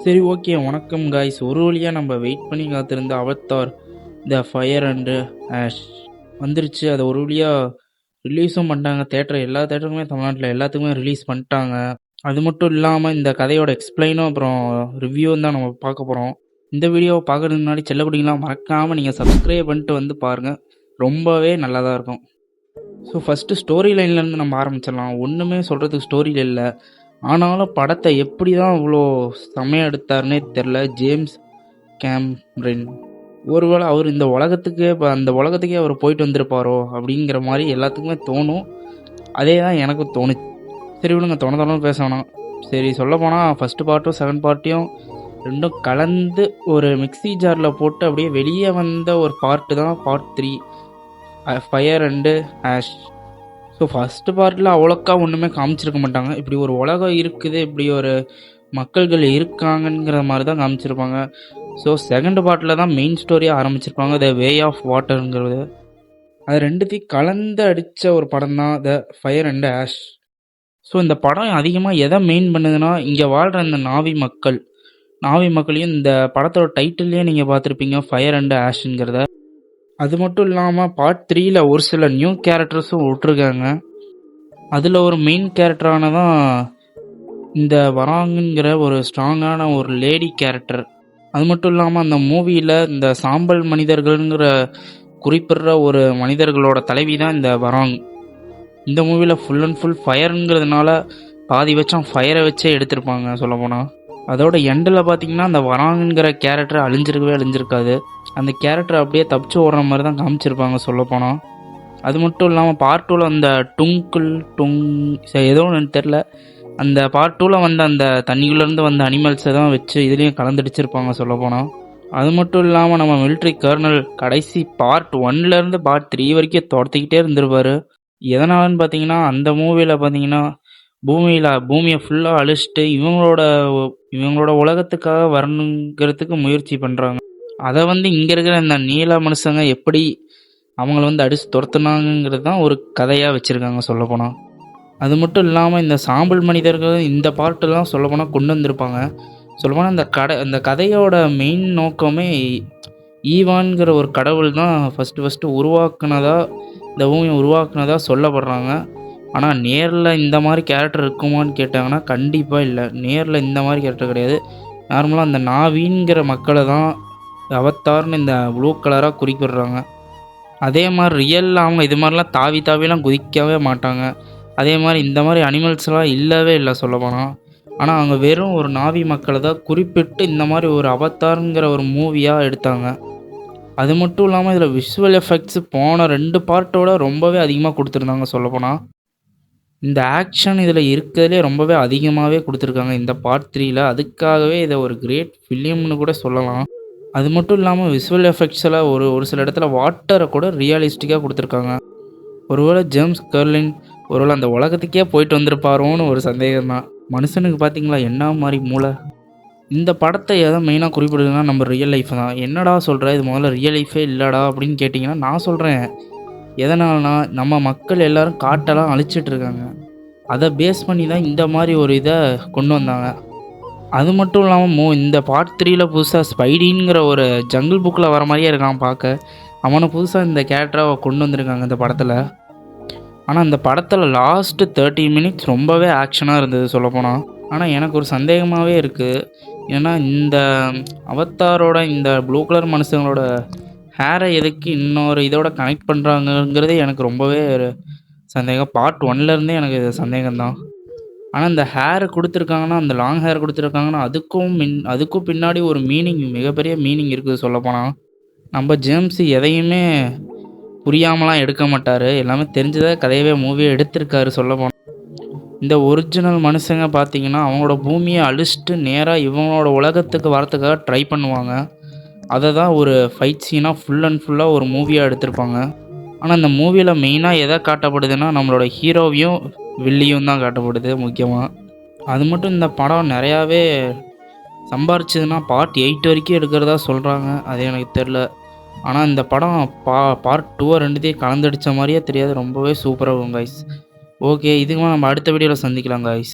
சரி, ஓகே. வணக்கம் காய்ஸ். ஒரு வழியா நம்ம வெயிட் பண்ணி காத்திருந்த Avatar the fire and ash வந்துருச்சு. அதை ஒரு வழியா ரிலீஸும் பண்ணிட்டாங்க. எல்லா தேட்டருக்குமே தமிழ்நாட்டில் எல்லாத்துக்குமே ரிலீஸ் பண்ணிட்டாங்க. அது மட்டும் இல்லாமல் இந்த கதையோட எக்ஸ்பிளைனும் அப்புறம் ரிவ்யூவும் தான் நம்ம பார்க்க போகிறோம். இந்த வீடியோவை பார்க்குறதுக்கு முன்னாடி செல்லக்குட்டிங்களாம் மறக்காமல் நீங்கள் சப்ஸ்கிரைப் பண்ணிட்டு வந்து பாருங்கள். ரொம்பவே நல்லா தான் இருக்கும். ஸோ ஃபஸ்ட்டு ஸ்டோரி லைன்லேருந்து நம்ம ஆரம்பிச்சிடலாம். ஒன்றுமே சொல்கிறதுக்கு ஸ்டோரியில் இல்லை. ஆனாலும் படத்தை எப்படி தான் இவ்வளோ செம்மையாக எடுத்தாருன்னே தெரில ஜேம்ஸ் கேமரன். ஒருவேளை அவர் இந்த உலகத்துக்கே அந்த உலகத்துக்கே அவர் போயிட்டு வந்திருப்பாரோ அப்படிங்கிற மாதிரி எல்லாத்துக்குமே தோணும். அதே தான் எனக்கும் தோணுச்சு. சரி விடுங்க, தோண பேசணும். சரி, சொல்ல போனால் ஃபஸ்ட்டு பார்ட்டும் செகண்ட் பார்ட்டையும் ரெண்டும் கலந்து ஒரு மிக்ஸி ஜாரில் போட்டு அப்படியே வெளியே வந்த ஒரு பார்ட்டு தான் part 3 fire and ash. So first பார்ட்டில் அவ்வளோக்கா ஒன்றுமே காமிச்சிருக்க மாட்டாங்க. இப்படி ஒரு உலகம் இருக்குது, இப்படி ஒரு மக்கள்கள் இருக்காங்கங்கிற மாதிரி தான் காமிச்சிருப்பாங்க. ஸோ செகண்ட் பார்ட்டில் தான் மெயின் ஸ்டோரியாக ஆரம்பிச்சிருப்பாங்க, த வே ஆஃப் வாட்டருங்கிறது. அது ரெண்டுத்தையும் கலந்து அடித்த ஒரு படம் தான் the fire and ash. So இந்த படம் அதிகமாக எதை மெயின் பண்ணுதுன்னா, இங்கே வாழ்கிற இந்த நாவி மக்களையும் இந்த படத்தோட டைட்டில்லையே நீங்கள் பார்த்துருப்பீங்க, ஃபயர் அண்ட் ஆஷ்ங்கிறத. அது மட்டும் இல்லாமல் பார்ட் 3ல் ஒரு சில நியூ கேரக்டர்ஸும் விட்டுருக்காங்க. அதில் ஒரு மெயின் கேரக்டரானதான் இந்த வராங்குங்கிற ஒரு ஸ்ட்ராங்கான ஒரு லேடி கேரக்டர். அது மட்டும் இல்லாமல் அந்த மூவியில் இந்த சாம்பல் மனிதர்கள்ங்கிற குறிப்பிடுற ஒரு மனிதர்களோட தலைவி தான் இந்த வராங். இந்த மூவியில் ஃபுல் அண்ட் ஃபுல் ஃபயருங்கிறதுனால பாதி வச்சம் ஃபயரை வச்சே எடுத்திருப்பாங்க சொல்லப்போனால். அதோட எண்டில் பார்த்தீங்கன்னா அந்த வராங்குங்கிற கேரக்டர் அழிஞ்சிருக்காது. அந்த கேரக்டர் அப்படியே தப்பிச்சு ஓடுற மாதிரி தான் காமிச்சிருப்பாங்க சொல்லப்போனால். அது மட்டும் இல்லாமல் பார்ட் 2ல் அந்த டுங் ஏதோ ஒன்று தெரில, அந்த பார்ட் 2ல் வந்த அந்த தண்ணிக்குள்ளேருந்து வந்த அனிமல்ஸை தான் வச்சு இதுலேயும் கலந்துடிச்சிருப்பாங்க சொல்லப்போனால். அது மட்டும் இல்லாமல் நம்ம மிலிட்ரி கர்னல் கடைசி பார்ட் 1லேருந்து பார்ட் 3 வரைக்கும் துரத்திக்கிட்டே இருந்திருப்பார். எதனாலன்னு பார்த்தீங்கன்னா, அந்த மூவியில் பார்த்தீங்கன்னா பூமியை ஃபுல்லாக அழிச்சிட்டு இவங்களோட உலகத்துக்காக வரணுங்கிறதுக்கு முயற்சி பண்ணுறாங்க. அதை இங்கே இருக்கிற இந்த நீல மனுஷங்க எப்படி அவங்கள அடித்து துரத்துனாங்கிறது தான் ஒரு கதையாக வச்சுருக்காங்க சொல்லப்போனால். அது மட்டும் இல்லாமல் இந்த சாம்பல் மனிதர்கள் இந்த பார்ட்டெல்லாம் சொல்லப்போனால் கொண்டு வந்திருப்பாங்க. சொல்லப்போனால் இந்த கதையோட மெயின் நோக்கமே ஈவான்கிற ஒரு கடவுள் தான் ஃபஸ்ட்டு உருவாக்குனதா, இந்த பூமியை உருவாக்குனதா சொல்லப்படுறாங்க. ஆனால் நேரில் இந்த மாதிரி கேரக்டர் இருக்குமான்னு கேட்டாங்கன்னா கண்டிப்பாக இல்லை. நேரில் இந்த மாதிரி கேரக்டர் கிடையாது. நார்மலாக அந்த நாவின்கிற மக்களை தான் அவத்தார்னு இந்த ப்ளூ கலராக குறிப்பிடுறாங்க. அதே மாதிரி ரியலில் அவங்க இது மாதிரிலாம் தாவிலாம் குதிக்கவே மாட்டாங்க. அதே மாதிரி இந்த மாதிரி அனிமல்ஸ்லாம் இல்லவே இல்லை சொல்லப்போனால். ஆனால் அவங்க வெறும் ஒரு நாவி மக்களை தான் குறிப்பிட்டு இந்த மாதிரி ஒரு அவத்தாருங்கிற ஒரு மூவியாக எடுத்தாங்க. அது மட்டும் இல்லாமல் இதில் விஷுவல் எஃபெக்ட்ஸு போன 2 பார்ட்டோட ரொம்பவே அதிகமாக கொடுத்துருந்தாங்க சொல்லப்போனால். இந்த ஆக்ஷன் இதில் இருக்கிறதுலே ரொம்பவே அதிகமாகவே கொடுத்துருக்காங்க இந்த பார்ட் 3ல். அதுக்காகவே இதை ஒரு கிரேட் ஃபிலிம்னு கூட சொல்லலாம். அது மட்டும் இல்லாமல் விஷுவல் எஃபெக்ட்ஸில் ஒரு சில இடத்துல வாட்டரை கூட ரியலிஸ்டிக்காக கொடுத்துருக்காங்க. ஒருவேளை ஜேம்ஸ் கர்லின் ஒருவேளை அந்த உலகத்துக்கே போயிட்டு வந்திருப்பாரோன்னு ஒரு சந்தேகம் தான். மனுஷனுக்கு பார்த்தீங்களா என்ன மாதிரி மூளை. இந்த படத்தை எதை மெயினாக குறிப்பிடுதுன்னா நம்ம ரியல் லைஃப் தான். என்னடா சொல்கிற, இது முதல்ல ரியல் லைஃபே இல்லைடா அப்படின்னு கேட்டிங்கன்னா நான் சொல்கிறேன். எதனால்னா நம்ம மக்கள் எல்லோரும் காட்டெல்லாம் அழிச்சிட்ருக்காங்க. அதை பேஸ் பண்ணி தான் இந்த மாதிரி ஒரு இதை கொண்டு வந்தாங்க. அது மட்டும் இல்லாமல் இந்த பார்ட் 3ல் புதுசாக ஸ்பைடிங்கிற ஒரு ஜங்கிள் புக்கில் வர மாதிரியே இருக்கான் பார்க்க. அவனை புதுசாக இந்த கேரக்டரை கொண்டு வந்திருக்காங்க இந்த படத்தில். ஆனால் இந்த படத்தில் லாஸ்ட்டு 30 மினிட்ஸ் ரொம்பவே ஆக்ஷனாக இருந்தது சொல்லப்போனால். ஆனால் எனக்கு ஒரு சந்தேகமாகவே இருக்குது. ஏன்னா இந்த அவத்தாரோட இந்த ப்ளூ கலர் மனுஷங்களோட ஹேரை எதுக்கு இன்னொரு இதோட கனெக்ட் பண்ணுறாங்கங்கிறதே எனக்கு ரொம்பவே ஒரு சந்தேகம். பார்ட் 1லேருந்தே எனக்கு இது சந்தேகம்தான். ஆனால் இந்த ஹேர் கொடுத்துருக்காங்கன்னா, அந்த லாங் ஹேர் கொடுத்துருக்காங்கன்னா அதுக்கும் பின்னாடி ஒரு மிகப்பெரிய மீனிங் இருக்குது சொல்லப்போனால். நம்ம ஜேம்ஸ் எதையுமே புரியாமலாம் எடுக்க மாட்டார். எல்லாமே தெரிஞ்சதாக கதையவே மூவியை எடுத்திருக்காரு சொல்லப்போனால். இந்த ஒரிஜினல் மனுஷங்க பார்த்திங்கன்னா அவங்களோட பூமியை அழிச்சிட்டு நேராக இவங்களோட உலகத்துக்கு வரத்துக்காக ட்ரை பண்ணுவாங்க. அதை தான் ஒரு ஃபைட் சீனாக ஃபுல் அண்ட் ஃபுல்லாக ஒரு மூவியாக எடுத்திருப்பாங்க. ஆனால் இந்த மூவியில் மெயினாக எதை காட்டப்படுதுன்னா நம்மளோட ஹீரோவையும் வில்லியும் தான் காட்டப்படுது முக்கியமாக. அது மட்டும் இந்த படம் நிறையாவே சம்பாரிச்சதுன்னா பார்ட் 8 வரைக்கும் எடுக்கிறதா சொல்கிறாங்க. அது எனக்கு தெரில. ஆனால் இந்த படம் பார்ட் 2 ரெண்டுத்தையும் கலந்தடித்த மாதிரியே தெரியாது. ரொம்பவே சூப்பராக இருக்கும் கைஸ். ஓகே, இதுக்கு நம்ம அடுத்த வீடியோவில் சந்திக்கலாம் கைஸ்.